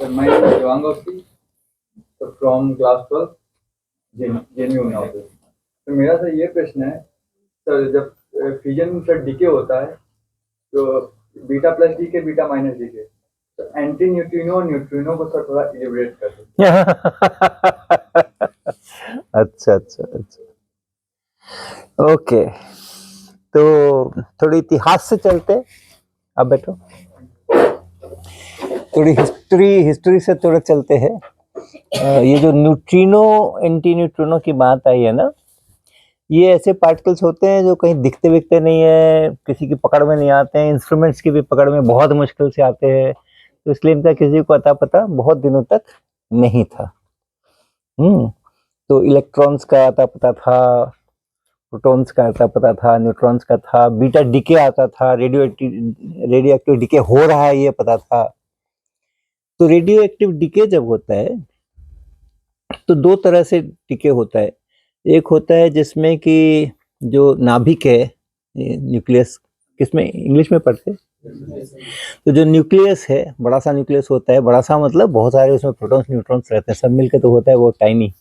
My name is Shivangopi from class 12 JNU now से। तो मेरा सर ये प्रश्न है सर, जब फ्यूजन सर डीके होता है तो beta plus decay beta minus decay, तो एंटी न्यूट्रिनो और न्यूट्रिनो को सर थोड़ा इलेबोरेट कर दो। अच्छा अच्छा अच्छा, ओके। तो थोड़ी इतिहास से चलते, अब बैठो, थोड़ी हिस्ट्री से थोड़ा चलते हैं। ये जो न्यूट्रिनो एंटी न्यूट्रिनो की बात आई है ना, ये ऐसे पार्टिकल्स होते हैं जो कहीं दिखते विखते नहीं है, किसी की पकड़ में नहीं आते हैं, इंस्ट्रूमेंट्स की भी पकड़ में बहुत मुश्किल से आते हैं, तो इसलिए इनका किसी को अता पता बहुत दिनों तक नहीं था। तो इलेक्ट्रॉन्स का अता पता था, प्रोटॉन्स का अता पता था, न्यूट्रॉन्स का था, बीटा डीके आता था, रेडियो एक्टिव डीके हो रहा है ये पता था। तो रेडियो एक्टिव डीके जब होता है तो दो तरह से डीके होता है। एक होता है जिसमें कि जो नाभिक है, न्यूक्लियस, किसमें इंग्लिश में पढ़ते, तो जो न्यूक्लियस है, बड़ा सा न्यूक्लियस होता है, बड़ा सा मतलब बहुत सारे उसमें प्रोटॉन्स न्यूट्रॉन्स रहते हैं, सब मिलकर तो होता है वो टाइनी।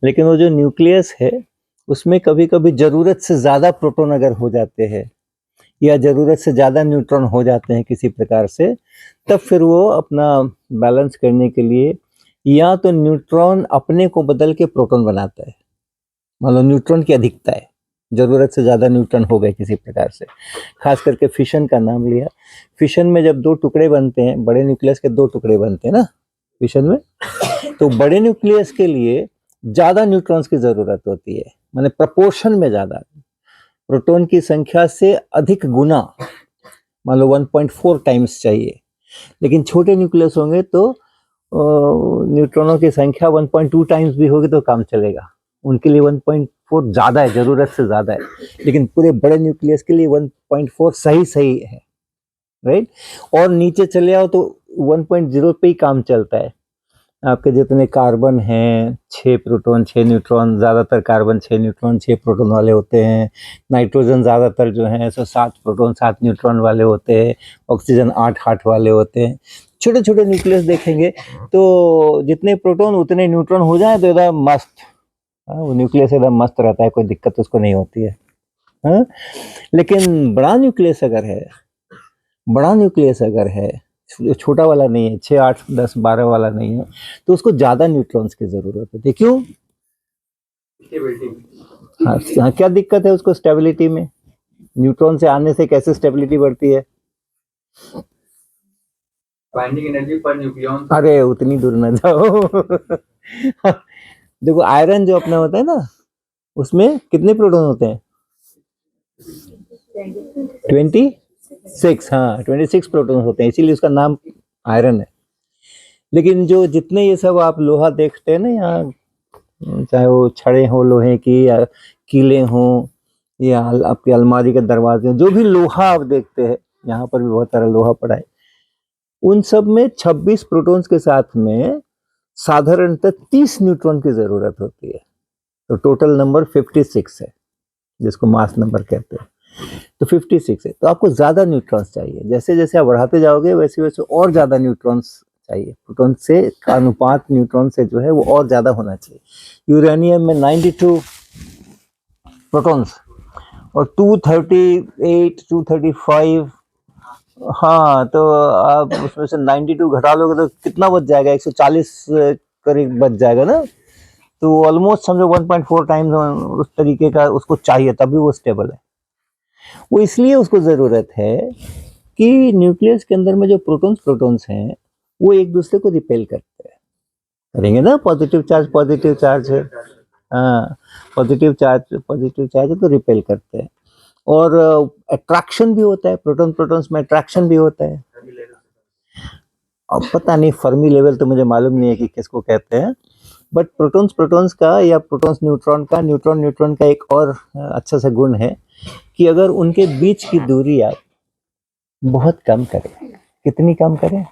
लेकिन वो जो न्यूक्लियस है उसमें कभी कभी जरूरत से ज्यादा प्रोटॉन अगर हो जाते हैं या जरूरत से ज्यादा न्यूट्रॉन हो जाते हैं किसी प्रकार से, तब फिर वो अपना बैलेंस करने के लिए या तो न्यूट्रॉन अपने को बदल के प्रोटॉन बनाता है। मान लो न्यूट्रॉन की अधिकता है, जरूरत से ज्यादा न्यूट्रॉन हो गए किसी प्रकार से, खास करके फिशन का नाम लिया। फिशन में जब दो टुकड़े बनते हैं, बड़े न्यूक्लियस के दो टुकड़े बनते हैं ना फिशन में, तो बड़े न्यूक्लियस के लिए ज्यादा न्यूट्रॉन्स की जरूरत होती है, माने प्रपोर्शन में ज्यादा, प्रोटॉन की संख्या से अधिक गुना, मान लो 1.4 टाइम्स चाहिए। लेकिन छोटे न्यूक्लियस होंगे तो न्यूट्रॉनों की संख्या 1.2 टाइम्स भी होगी तो काम चलेगा, उनके लिए 1.4 ज्यादा है, जरूरत से ज्यादा है। लेकिन पूरे बड़े न्यूक्लियस के लिए 1.4 सही है, राइट। और नीचे चले आओ तो 1.0 पे ही काम चलता है। आपके जितने कार्बन हैं, 6 प्रोटॉन 6 न्यूट्रॉन, ज्यादातर कार्बन 6 न्यूट्रॉन 6 प्रोटॉन वाले होते हैं। नाइट्रोजन ज्यादातर जो है सो 7 प्रोटॉन 7 न्यूट्रॉन वाले होते हैं। ऑक्सीजन 8 वाले होते हैं। छोटे छोटे न्यूक्लियस देखेंगे तो जितने प्रोटॉन उतने न्यूट्रॉन हो जाए तो एकदम मस्त, वो न्यूक्लियस एकदम मस्त रहता है, कोई दिक्कत उसको नहीं होती है। हाँ? लेकिन बड़ा न्यूक्लियस अगर है, छोटा वाला नहीं है, 6 8 10 12 वाला नहीं है, तो उसको ज्यादा न्यूट्रॉन्स की जरूरत होती है। क्यों? हाँ, क्या दिक्कत है उसको स्टेबिलिटी में? न्यूट्रॉन से आने से कैसे स्टेबिलिटी बढ़ती है? Binding energy per nucleon. अरे उतनी दूर न जाओ। देखो आयरन जो अपना होता है ना, उसमें कितने प्रोटॉन होते हैं? 26। हाँ, 26 प्रोटॉन होते हैं, इसीलिए उसका नाम आयरन है। लेकिन जो जितने ये सब आप लोहा देखते हैं ना यहाँ, चाहे वो छड़े हो लोहे की या कीले हो या आपकी अलमारी के दरवाजे, जो भी लोहा आप देखते हैं, यहाँ पर भी बहुत सारा लोहा पड़ा है, उन सब में 26 प्रोटॉन्स के साथ में साधारणतः 30 न्यूट्रॉन की जरूरत होती है। तो टोटल नंबर 56 है, जिसको मास नंबर कहते हैं। तो 56 है, तो आपको ज्यादा न्यूट्रॉन्स चाहिए। जैसे जैसे आप बढ़ाते जाओगे वैसे वैसे और ज्यादा न्यूट्रॉन्स चाहिए। प्रोटॉन से का अनुपात न्यूट्रॉन से जो है वो और ज्यादा होना चाहिए। यूरेनियम में 92 प्रोटॉन्स और 238 235, हाँ, तो आप उसमें से 92 घटा लोगे तो कितना बच जाएगा? 140 करीब बच जाएगा ना। तो ऑलमोस्ट समझो 1.4 टाइम्स उस तरीके का उसको चाहिए, तभी वो स्टेबल है। वो इसलिए उसको जरूरत है कि न्यूक्लियस के अंदर में जो प्रोटॉन्स हैं वो एक दूसरे को रिपेल करते हैं, करेंगे ना। पॉजिटिव चार्ज है, हाँ, पॉजिटिव चार्ज है तो रिपेल करते हैं। और अट्रैक्शन भी होता है, प्रोटॉन्स में अट्रैक्शन भी होता है। अब पता नहीं फर्मी लेवल तो मुझे मालूम नहीं है कि किसको कहते हैं, बट प्रोटॉन्स का या प्रोटॉन्स न्यूट्रॉन का एक और अच्छा सा गुण है कि अगर उनके बीच की दूरी आप बहुत कम करें, कितनी कम करें?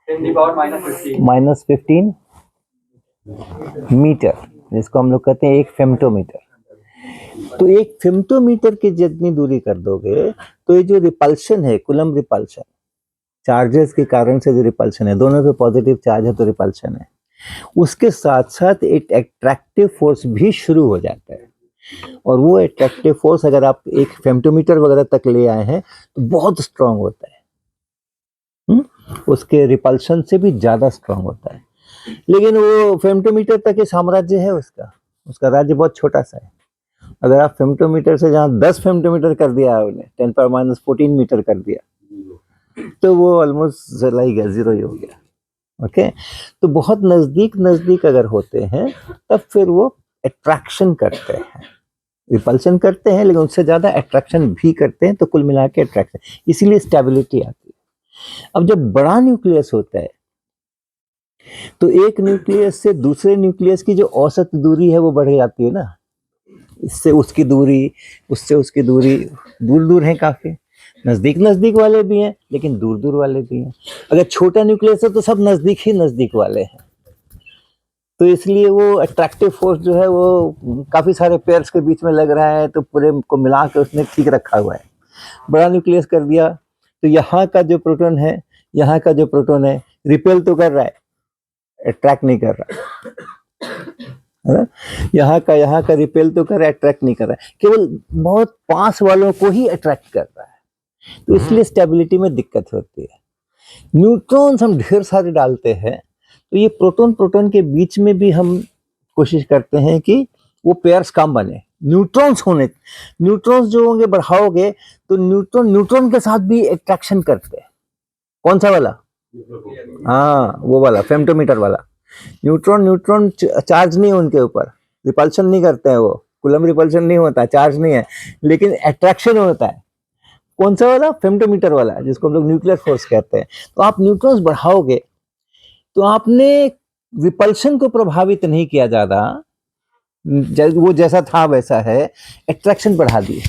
-15 मीटर, जिसको हम लोग कहते हैं 1 फेम्टोमीटर। तो 1 फेम्टोमीटर की जितनी दूरी कर दोगे तो ये जो रिपल्शन है, कूलम्ब रिपल्शन, चार्जेस के कारण से जो रिपल्शन है, दोनों पे पॉजिटिव चार्ज है तो रिपल्शन है, उसके साथ साथ एक एट्रैक्टिव फोर्स भी शुरू हो जाता है। और वो एट्रैक्टिव फोर्स अगर आप एक फेम्टोमीटर वगैरह तक ले आए हैं तो बहुत स्ट्रांग होता है, उसके रिपल्शन से भी ज्यादा स्ट्रांग होता है। लेकिन वो फेम्टोमीटर तक के साम्राज्य है उसका राज्य बहुत छोटा सा है। अगर आप फेम्टोमीटर से जहाँ 10 फेम्टोमीटर कर दिया आपने, 10⁻14 मीटर कर दिया, तो वो ऑलमोस्ट जला ही गया, जीरो ही हो गया। ओके, तो बहुत नजदीक नजदीक अगर होते हैं तब फिर वो अट्रैक्शन करते हैं, रिपल्शन करते हैं, लेकिन उससे ज्यादा अट्रैक्शन भी करते हैं, तो कुल मिला के अट्रैक्शन, इसीलिए स्टेबिलिटी आती है। अब जब बड़ा न्यूक्लियस होता है तो एक न्यूक्लियस से दूसरे न्यूक्लियस की जो औसत दूरी है वो बढ़ जाती है ना, इससे उसकी दूरी, उससे उसकी दूरी दूर दूर है काफी, नजदीक नजदीक वाले भी हैं लेकिन दूर दूर वाले भी हैं। अगर छोटा न्यूक्लियस है तो सब नजदीक ही नजदीक वाले हैं, तो इसलिए वो अट्रैक्टिव फोर्स जो है वो काफी सारे पेयर्स के बीच में लग रहा है, तो पूरे को मिला के उसने ठीक रखा हुआ है। बड़ा न्यूक्लियस कर दिया तो यहाँ का जो प्रोटॉन है, यहाँ का जो प्रोटॉन है, रिपेल तो कर रहा है, अट्रैक्ट नहीं कर रहा है। यहाँ का रिपेल तो कर रहा है, अट्रैक्ट नहीं कर रहा है, केवल बहुत पास वालों को ही अट्रैक्ट कर रहा है। तो इसलिए स्टेबिलिटी में दिक्कत होती है। न्यूट्रॉन्स हम ढेर सारे डालते हैं तो ये प्रोटॉन प्रोटॉन के बीच में भी हम कोशिश करते हैं कि वो पेयर्स कम बने, न्यूट्रॉन्स जो होंगे बढ़ाओगे तो न्यूट्रॉन न्यूट्रॉन के साथ भी अट्रैक्शन करते हैं। कौन सा वाला? हाँ, वो वाला फेम्टोमीटर वाला। न्यूट्रॉन चार्ज नहीं है उनके ऊपर, रिपल्शन नहीं करते हैं, वो कूलम रिपल्शन नहीं होता, चार्ज नहीं है, लेकिन अट्रैक्शन होता है। कौन सा वाला? फेम्टोमीटर वाला, जिसको हम लोग न्यूक्लियर फोर्स कहते हैं। तो आप न्यूट्रॉन्स बढ़ाओगे तो आपने रिपल्शन को प्रभावित नहीं किया ज्यादा, वो जैसा था वैसा है, अट्रैक्शन बढ़ा दिए।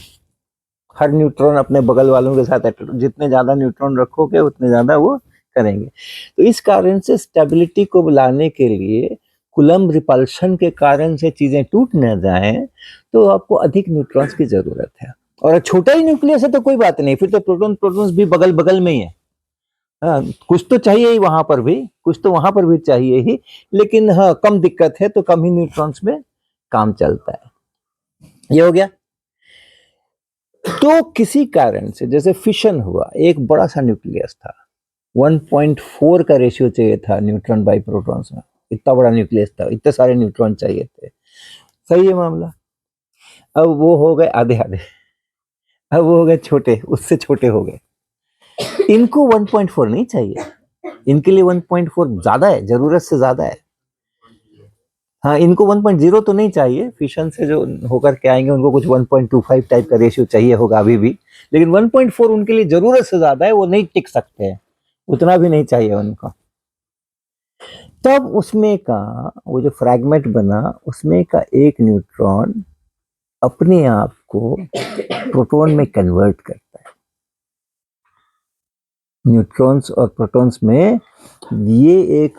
हर न्यूट्रॉन अपने बगल वालों के साथ, जितने ज्यादा न्यूट्रॉन रखोगे उतने ज्यादा वो करेंगे। तो इस कारण से स्टेबिलिटी को लाने के लिए, कूलम रिपल्शन के कारण से चीजें टूट न जाएं, तो आपको अधिक न्यूट्रॉन्स की जरूरत है। और छोटा ही न्यूक्लियस है तो कोई बात नहीं, फिर तो प्रोटॉन प्रोटॉन्स भी बगल बगल में ही है। हाँ, कुछ तो चाहिए ही वहां पर भी, कुछ तो वहां पर भी चाहिए ही, लेकिन हाँ कम दिक्कत है तो कम ही न्यूट्रॉन्स में काम चलता है। ये हो गया। तो किसी कारण से जैसे फिशन हुआ, एक बड़ा सा न्यूक्लियस था, 1.4 का रेशियो चाहिए था न्यूट्रॉन बाई प्रोटॉन्स में, इतना बड़ा न्यूक्लियस था, इतने सारे न्यूट्रॉन चाहिए थे। सही है मामला। अब वो हो गए आधे आधे, अब वो हो गए छोटे, उससे छोटे हो गए। इनको 1.4 नहीं चाहिए, इनके लिए 1.4 ज्यादा है, जरूरत से ज्यादा है। हाँ, इनको 1.0 तो नहीं चाहिए, फिशन से जो होकर के आएंगे उनको कुछ 1.25 टाइप का रेशियो चाहिए होगा अभी भी, लेकिन 1.4 उनके लिए जरूरत से ज्यादा है, वो नहीं टिक सकते हैं, उतना भी नहीं चाहिए उनको। तब उसमें का वो जो फ्रैगमेंट बना, उसमें का एक न्यूट्रॉन अपने आप को प्रोटॉन में कन्वर्ट करता है। न्यूट्रॉन्स और प्रोटॉन्स में ये एक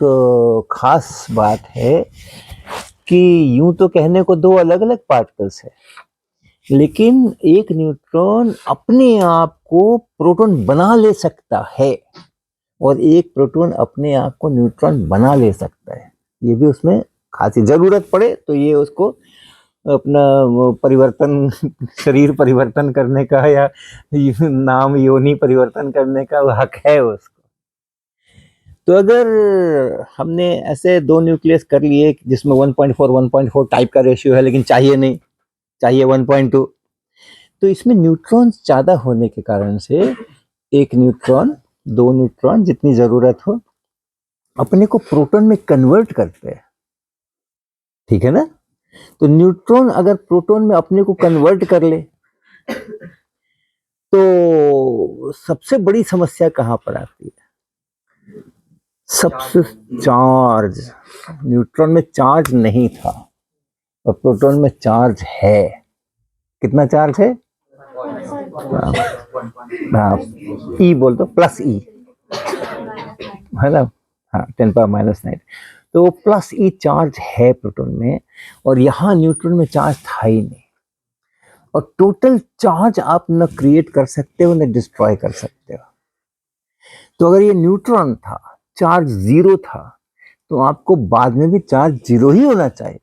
खास बात है कि यूं तो कहने को दो अलग अलग पार्टिकल्स है, लेकिन एक न्यूट्रॉन अपने आप को प्रोटॉन बना ले सकता है और एक प्रोटॉन अपने आप को न्यूट्रॉन बना ले सकता है। ये भी उसमें खासी जरूरत पड़े तो ये उसको अपना परिवर्तन, शरीर परिवर्तन करने का या नाम योनि परिवर्तन करने का हक है उसको। तो अगर हमने ऐसे दो न्यूक्लियस कर लिए जिसमें 1.4 टाइप का रेशियो है, लेकिन चाहिए नहीं, चाहिए 1.2, तो इसमें न्यूट्रॉन्स ज्यादा होने के कारण से एक न्यूट्रॉन, दो न्यूट्रॉन जितनी जरूरत हो अपने को प्रोटॉन में कन्वर्ट करते हैं। ठीक है ना? तो न्यूट्रॉन अगर प्रोटॉन में अपने को कन्वर्ट कर ले तो सबसे बड़ी समस्या कहां पर आती है? सबसे चार्ज, न्यूट्रॉन में चार्ज नहीं था और प्रोटॉन में चार्ज है। कितना चार्ज है? हाँ, ई बोल दो, प्लस ई है ना, हाँ 10⁻⁹। तो वो प्लस ई चार्ज है प्रोटॉन में, और यहाँ न्यूट्रॉन में चार्ज था ही नहीं। और टोटल चार्ज आप न क्रिएट कर सकते हो न डिस्ट्रॉय कर सकते हो। तो अगर ये न्यूट्रॉन था, चार्ज 0 था, तो आपको बाद में भी चार्ज 0 ही होना चाहिए।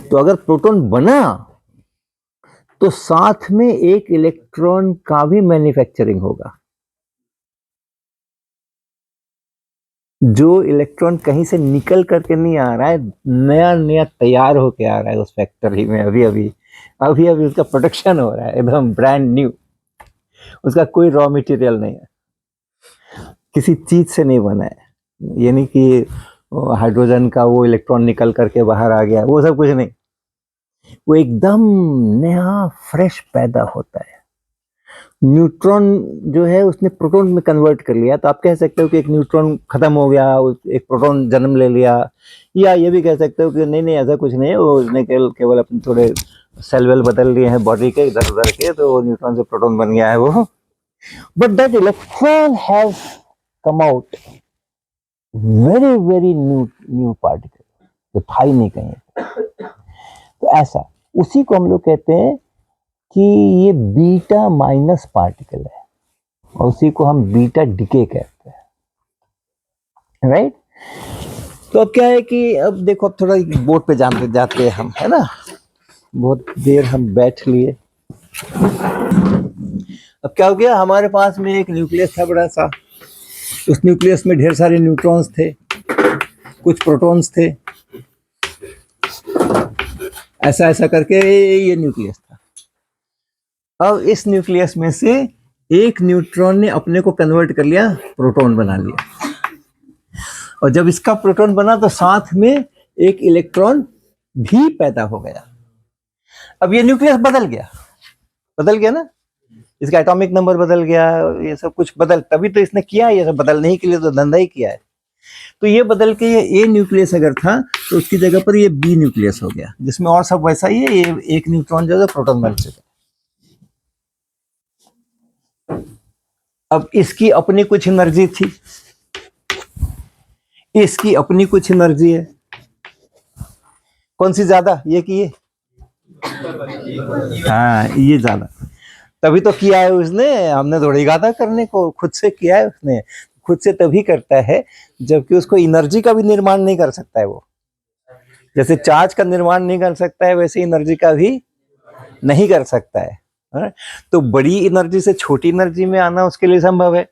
तो अगर प्रोटॉन बना तो साथ में एक इलेक्ट्रॉन का भी मैन्युफैक्चरिंग होगा। जो इलेक्ट्रॉन कहीं से निकल करके नहीं आ रहा है, नया नया तैयार होके आ रहा है उस फैक्ट्री में, अभी अभी उसका प्रोडक्शन हो रहा है, एकदम ब्रांड न्यू। उसका कोई रॉ मटेरियल नहीं है, किसी चीज से नहीं बना है, यानी कि हाइड्रोजन का वो इलेक्ट्रॉन निकल करके बाहर आ गया, वो सब कुछ नहीं। वो एकदम नया फ्रेश पैदा होता है। न्यूट्रॉन जो है उसने प्रोटॉन में कन्वर्ट कर लिया, तो आप कह सकते हो कि एक न्यूट्रॉन खत्म हो गया, एक प्रोटॉन जन्म ले लिया, या ये भी कह सकते हो कि नहीं नहीं ऐसा कुछ नहीं है, वो उसने केवल अपने थोड़े सेल वेल बदल लिए हैं बॉडी के इधर उधर के, तो न्यूट्रॉन से प्रोटॉन बन गया है वो। But that electron has come out very very new particle, जो था ही नहीं कहीं। तो ऐसा, उसी को हम लोग कहते हैं कि ये बीटा माइनस पार्टिकल है, और उसी को हम बीटा डिके कहते हैं, राइट। तो अब क्या है कि अब देखो, अब थोड़ा बोर्ड पे जानते जाते हैं हम, है ना, बहुत देर हम बैठ लिए। अब क्या हो गया, हमारे पास में एक न्यूक्लियस था बड़ा सा, उस न्यूक्लियस में ढेर सारे न्यूट्रॉन्स थे, कुछ प्रोटॉन्स थे, ऐसा ऐसा करके ये न्यूक्लियस था। अब इस न्यूक्लियस में से एक न्यूट्रॉन ने अपने को कन्वर्ट कर लिया, प्रोटॉन बना लिया, और जब इसका प्रोटॉन बना तो साथ में एक इलेक्ट्रॉन भी पैदा हो गया। अब ये न्यूक्लियस बदल गया ना, इसका एटॉमिक नंबर बदल गया, ये सब कुछ बदल, तभी तो इसने किया है, ये सब बदलने ही के लिए तो धंधा ही किया है। तो ये बदल के ये ए न्यूक्लियस अगर था तो उसकी जगह पर ये बी न्यूक्लियस हो गया, जिसमें और सब वैसा ही है, ये एक न्यूट्रॉन जो है प्रोटॉन बन चुका। अब इसकी अपनी कुछ एनर्जी थी, इसकी अपनी कुछ एनर्जी है, कौन सी ज्यादा, ये कि ये? हाँ, ये ज्यादा, तभी तो किया है उसने, हमने थोड़ी कहा था करने को, खुद से किया है उसने। खुद से तभी करता है जबकि उसको एनर्जी का भी निर्माण नहीं कर सकता है वो, जैसे चार्ज का निर्माण नहीं कर सकता है वैसे एनर्जी का भी नहीं कर सकता है। तो बड़ी एनर्जी से छोटी एनर्जी में आना उसके लिए संभव है।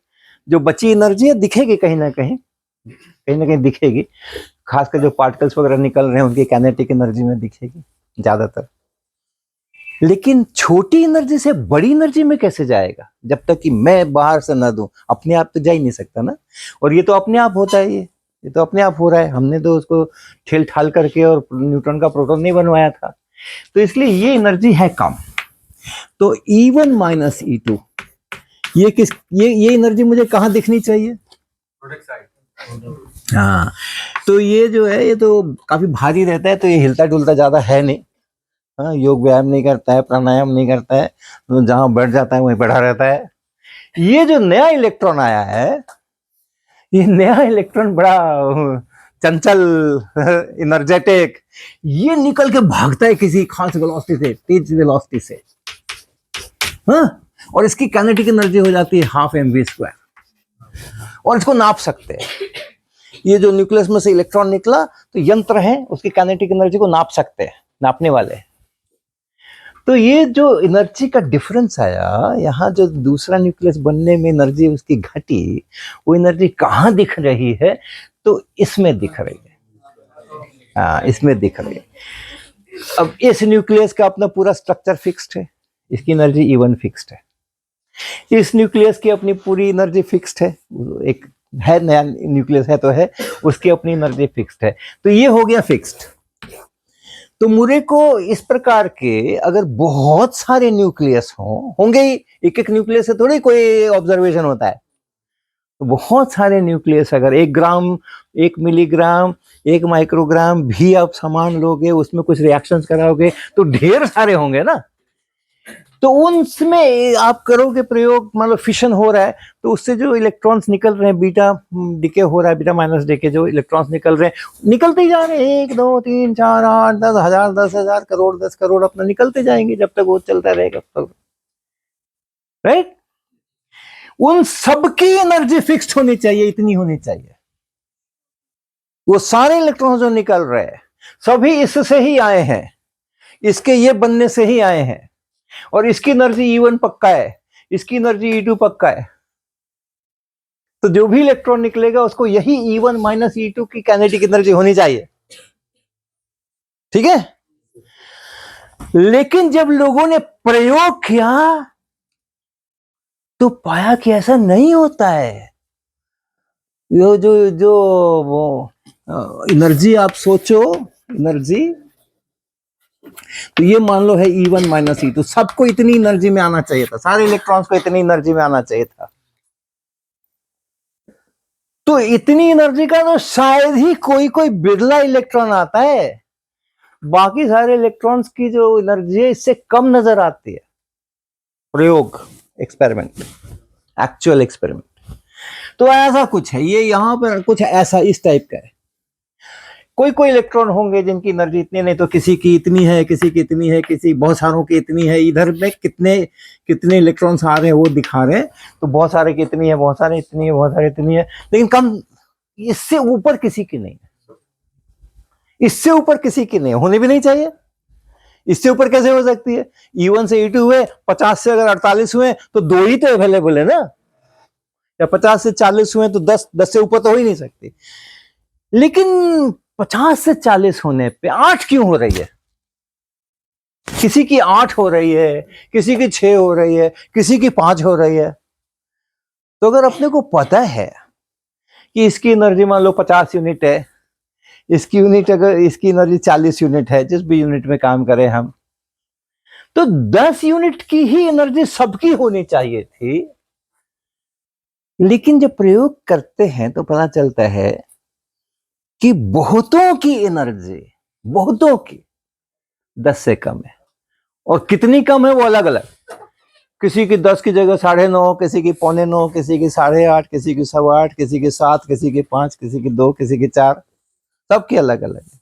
जो बची एनर्जी है दिखेगी कहीं ना कहीं दिखेगी, खासकर जो पार्टिकल्स वगैरह निकल रहे हैं उनकी काइनेटिक एनर्जी में दिखेगी ज्यादातर। लेकिन छोटी एनर्जी से बड़ी एनर्जी में कैसे जाएगा, जब तक कि मैं बाहर से ना दूं, अपने आप तो जा ही नहीं सकता ना। और ये तो अपने आप होता है, ये तो अपने आप हो रहा है, हमने तो उसको ठेल ठाल करके और न्यूट्रॉन का प्रोटॉन नहीं बनवाया था, तो इसलिए ये एनर्जी है कम। तो E1 माइनस E2, ये एनर्जी मुझे कहाँ दिखनी चाहिए? हाँ, तो ये जो है ये तो काफी भारी रहता है, तो ये हिलता डुलता ज्यादा है नहीं। हाँ, योग व्यायाम नहीं करता है, प्राणायाम नहीं करता है, तो जहां बैठ जाता है वहीं बैठा रहता है। ये जो नया इलेक्ट्रॉन आया है, ये नया इलेक्ट्रॉन बड़ा चंचल, एनर्जेटिक, ये निकल के भागता है किसी खास वेलोसिटी से, तेज वेलोसिटी से। हाँ, और इसकी काइनेटिक एनर्जी हो जाती है 12 mv², और इसको नाप सकते हैं। ये जो न्यूक्लियस में से इलेक्ट्रॉन निकला, तो यंत्र है उसकी काइनेटिक एनर्जी को नाप सकते हैं, नापने वाले। तो ये जो एनर्जी का डिफरेंस आया, यहाँ जो दूसरा न्यूक्लियस बनने में एनर्जी उसकी घटी, वो एनर्जी कहाँ दिख रही है? तो इसमें दिख रही है, हाँ, इसमें दिख रही है। अब इस न्यूक्लियस का अपना पूरा स्ट्रक्चर फिक्स्ड है, इसकी एनर्जी E1 फिक्स्ड है। इस न्यूक्लियस की अपनी पूरी एनर्जी फिक्स्ड है, एक है नया न्यूक्लियस है तो है, उसकी अपनी एनर्जी फिक्स्ड है। तो ये हो गया फिक्स्ड। तो मुझे को इस प्रकार के अगर बहुत सारे न्यूक्लियस होंगे ही, एक एक न्यूक्लियस से थोड़ी कोई ऑब्जर्वेशन होता है, तो बहुत सारे न्यूक्लियस अगर 1 ग्राम, 1 मिलीग्राम, 1 माइक्रोग्राम भी आप सामान लोगे, उसमें कुछ रिएक्शंस कराओगे, तो ढेर सारे होंगे ना। तो उनमें आप करोगे प्रयोग, मान लो फिशन हो रहा है, तो उससे जो इलेक्ट्रॉन्स निकल रहे हैं, बीटा डिके हो रहा है, बीटा माइनस डिके, जो इलेक्ट्रॉन्स निकल रहे हैं, निकलते ही जा रहे हैं, 1 2 3 4 8 10 हजार 10,000 करोड़ 10 करोड़ अपना निकलते जाएंगे, जब तक वो चलता रहेगा तब, राइट। उन सबकी एनर्जी फिक्स्ड होनी चाहिए, इतनी होनी चाहिए। वो सारे इलेक्ट्रॉन जो निकल रहे हैं सभी इससे ही आए हैं, इसके ये बनने से ही आए हैं, और इसकी एनर्जी E1 पक्का है, इसकी एनर्जी E2 पक्का है। तो जो भी इलेक्ट्रॉन निकलेगा उसको यही E1 माइनस E2 की काइनेटिक एनर्जी होनी चाहिए, ठीक है। लेकिन जब लोगों ने प्रयोग किया तो पाया कि ऐसा नहीं होता है। जो जो जो वो एनर्जी आप सोचो, एनर्जी तो ये मान लो है E1 माइनस E2, सबको इतनी एनर्जी में आना चाहिए था, सारे इलेक्ट्रॉन्स को इतनी एनर्जी में आना चाहिए था। तो इतनी एनर्जी का तो शायद ही कोई कोई बिरला इलेक्ट्रॉन आता है, बाकी सारे इलेक्ट्रॉन्स की जो एनर्जी है इससे कम नजर आती है। प्रयोग, एक्सपेरिमेंट, एक्चुअल एक्सपेरिमेंट। तो ऐसा कुछ है, ये यहां पर कुछ ऐसा इस टाइप का है। कोई कोई इलेक्ट्रॉन होंगे जिनकी एनर्जी इतनी नहीं, तो किसी की इतनी है, किसी की इतनी है, किसी बहुत सारों की इतनी है। इधर में कितने कितने इलेक्ट्रॉन्स आ रहे हैं वो दिखा रहे हैं, तो बहुत सारे की इतनी है, बहुत सारे इतनी है, बहुत सारे इतनी है, लेकिन कम, इससे ऊपर किसी की नहीं है, इससे ऊपर किसी की नहीं, होनी भी नहीं चाहिए। इससे ऊपर कैसे हो सकती है? E1 से E2 हुए, 50 से अगर 48 हुए तो दो ही तो अवेलेबल है ना, या 50 से 40 हुए तो 10 से ऊपर तो हो ही नहीं सकती। लेकिन 50 से 40 होने पे 8 क्यों हो रही है? किसी की 8 हो रही है, किसी की 6 हो रही है, किसी की 5 हो रही है। तो अगर अपने को पता है कि इसकी एनर्जी मान लो 50 यूनिट है, इसकी यूनिट अगर इसकी एनर्जी 40 यूनिट है, जिस भी यूनिट में काम करें हम, तो 10 यूनिट की ही एनर्जी सबकी होनी चाहिए थी। लेकिन जब प्रयोग करते हैं तो पता चलता है कि बहुतों की एनर्जी, बहुतों की 10 से कम है। और कितनी कम है वो अलग अलग, किसी की 10 की जगह 9.5, किसी की 9.25, किसी की 8.5, किसी की 8.25, किसी की 7, किसी की 5, किसी की 2, किसी की 4, सबके अलग अलग है।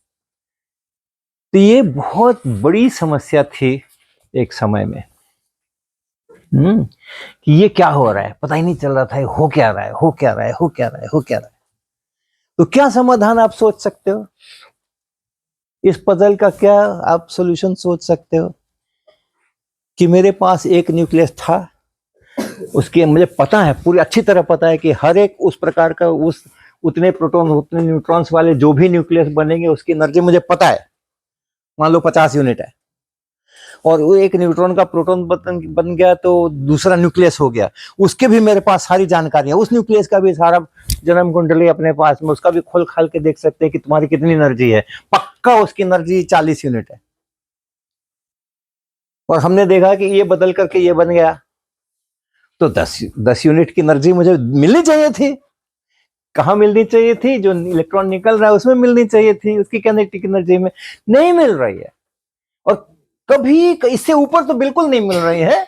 तो ये बहुत बड़ी समस्या थी एक समय में, कि ये क्या हो रहा है, पता ही नहीं चल रहा था, हो क्या रहा है, हो क्या रहा है, हो क्या रहा है, हो क्या रहा है। तो क्या समाधान आप सोच सकते हो इस पजल का? क्या आप सॉल्यूशन सोच सकते हो? कि मेरे पास एक न्यूक्लियस था, उसके मुझे पता है, पूरी अच्छी तरह पता है कि हर एक उस प्रकार का, उस उतने प्रोटॉन उतने न्यूट्रॉन्स वाले जो भी न्यूक्लियस बनेंगे उसकी एनर्जी मुझे पता है, मान लो 50 यूनिट है, और वो एक न्यूट्रॉन का प्रोटॉन बन गया तो दूसरा न्यूक्लियस हो गया, उसके भी मेरे पास सारी जानकारी है, उस न्यूक्लियस का भी सारा जन्म कुंडली अपने पास में, उसका भी खोल खाल के देख सकते हैं कि तुम्हारी कितनी एनर्जी है। पक्का उसकी एनर्जी 40 यूनिट है, और हमने देखा कि ये बदल करके ये बन गया, तो 10 यूनिट की एनर्जी मुझे मिलनी चाहिए थी। कहाँ मिलनी चाहिए थी? जो इलेक्ट्रॉन निकल रहा है उसमें मिलनी चाहिए थी, उसकी काइनेटिक एनर्जी में नहीं मिल रही है, और कभी इससे ऊपर तो बिल्कुल नहीं मिल रही है,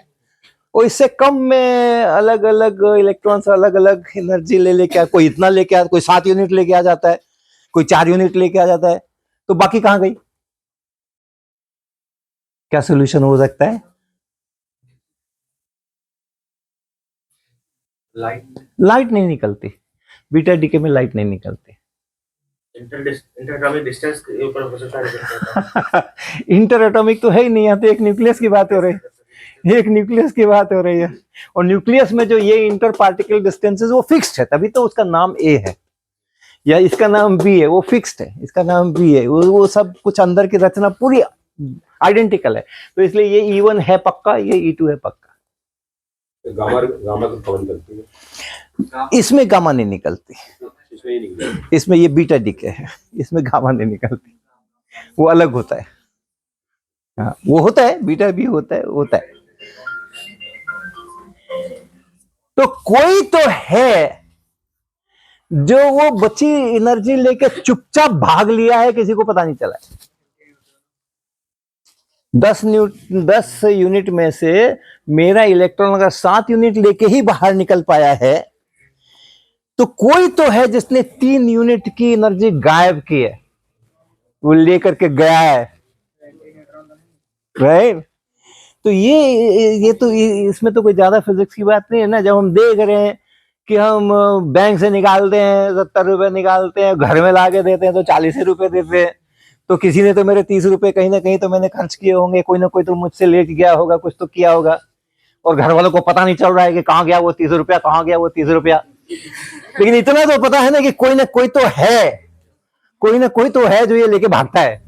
और इससे कम में अलग अलग इलेक्ट्रॉन्स अलग अलग एनर्जी ले लेके, कोई इतना लेके आ, कोई 7 यूनिट लेके आ जाता है, कोई 4 यूनिट लेके आ जाता है, तो बाकी कहां गई? क्या सोल्यूशन हो सकता है? लाइट नहीं निकलती, बीटा डीके में लाइट नहीं निकलती। इंटरएटॉमिक डिस्टेंस के ऊपर हो सकता है। इंटर एटॉमिक तो है ही नहीं, यहाँ तो एक न्यूक्लियस की बात हो रही है, एक न्यूक्लियस की बात हो रही है, और न्यूक्लियस में जो ये इंटर पार्टिकल डिस्टेंसेस वो फिक्स्ड है, तभी तो उसका नाम ए है, या इसका नाम बी है, वो फिक्स्ड है, इसका नाम बी है, वो सब कुछ अंदर की रचना पूरी आइडेंटिकल है, तो इसलिए ये E1 है पक्का, ये E2 है पक्का। गामा गामा तो कौन करती है? इसमें गामा नहीं निकलती, इसमें ये बीटा डीके है, इसमें गामा नहीं निकलती, वो अलग होता है। हाँ, वो होता है, बीटा भी होता है। तो कोई तो है जो वो बची एनर्जी लेके चुपचाप भाग लिया है, किसी को पता नहीं चला है। 10 यूनिट में से मेरा इलेक्ट्रॉन अगर 7 यूनिट लेके ही बाहर निकल पाया है, तो कोई तो है जिसने 3 यूनिट की एनर्जी गायब की है, वो लेकर के गया है, राइट? तो इसमें तो कोई ज्यादा फिजिक्स की बात नहीं है ना। जब हम देख रहे हैं कि हम बैंक से निकालते हैं 70 रुपए निकालते हैं, घर में लाके देते हैं तो 40 रुपए देते हैं, तो किसी ने तो मेरे 30 रुपए कहीं ना कहीं तो मैंने खर्च किए होंगे, कोई ना कोई तो मुझसे लेके गया होगा, कुछ तो किया होगा, और घर वालों को पता नहीं चल रहा है कि कहाँ गया वो 30 रुपया, कहाँ गया वो 30 रुपया। लेकिन इतना तो पता है ना कि कोई ना कोई तो है, कोई ना कोई तो है जो ये लेके भागता है।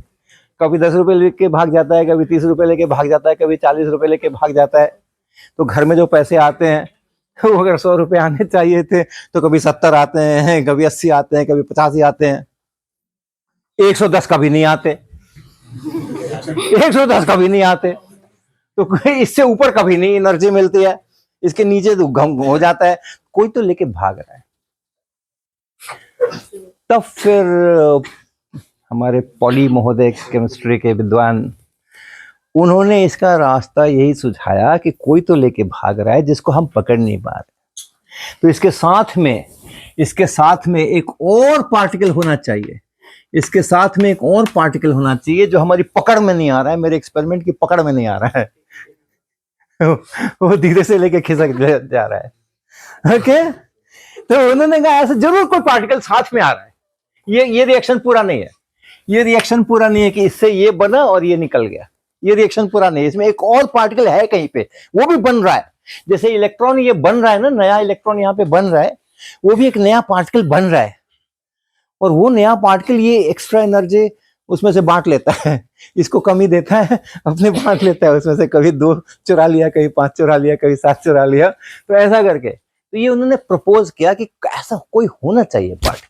कभी 10 रुपए लेके भाग जाता है, कभी 30 रुपए लेके भाग जाता है, कभी 40 रुपए लेके भाग जाता है। तो घर में जो पैसे आते हैं वो अगर 100 रुपए आने चाहिए थे तो कभी 70 आते हैं, कभी 80 आते हैं, कभी 85 आते हैं, 110 कभी नहीं आते, 110 कभी नहीं आते। तो इससे ऊपर कभी नहीं एनर्जी मिलती है, इसके नीचे तो घम हो जाता है। कोई तो लेके भाग रहा है। तब फिर हमारे पॉली महोदय केमिस्ट्री के विद्वान, उन्होंने इसका रास्ता यही सुझाया कि कोई तो लेके भाग रहा है जिसको हम पकड़ नहीं पा रहे। तो इसके साथ में एक और पार्टिकल होना चाहिए, इसके साथ में एक और पार्टिकल होना चाहिए जो हमारी पकड़ में नहीं आ रहा है, मेरे एक्सपेरिमेंट की पकड़ में नहीं आ रहा है। वो धीरे से लेके खिसक जा रहा है। ओके, तो उन्होंने कहा ऐसा जरूर कोई पार्टिकल साथ में आ रहा है, ये रिएक्शन पूरा नहीं है, ये रिएक्शन पूरा नहीं है कि इससे ये बना और ये निकल गया, ये रिएक्शन पूरा नहीं है, इसमें एक और पार्टिकल है कहीं पे, वो भी बन रहा है। जैसे इलेक्ट्रॉन ये बन रहा है ना, नया इलेक्ट्रॉन यहाँ पे बन रहा है, वो भी एक नया पार्टिकल बन रहा है, और वो नया पार्टिकल ये एक्स्ट्रा एनर्जी उसमें से बांट लेता है, इसको कमी देता है, अपने बांट लेता है उसमें से, कभी 2 चुरा लिया, कभी 5 चुरा लिया, कभी 7 चुरा लिया, तो ऐसा करके। तो ये उन्होंने प्रपोज किया कि ऐसा कोई होना चाहिए पार्टिकल।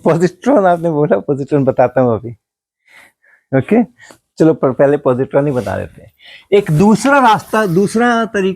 पॉजिट्रॉन आपने बोला, पॉजिट्रॉन बताता हूं अभी। ओके, चलो पहले पॉजिट्रॉन ही बता देते हैं। एक दूसरा रास्ता, दूसरा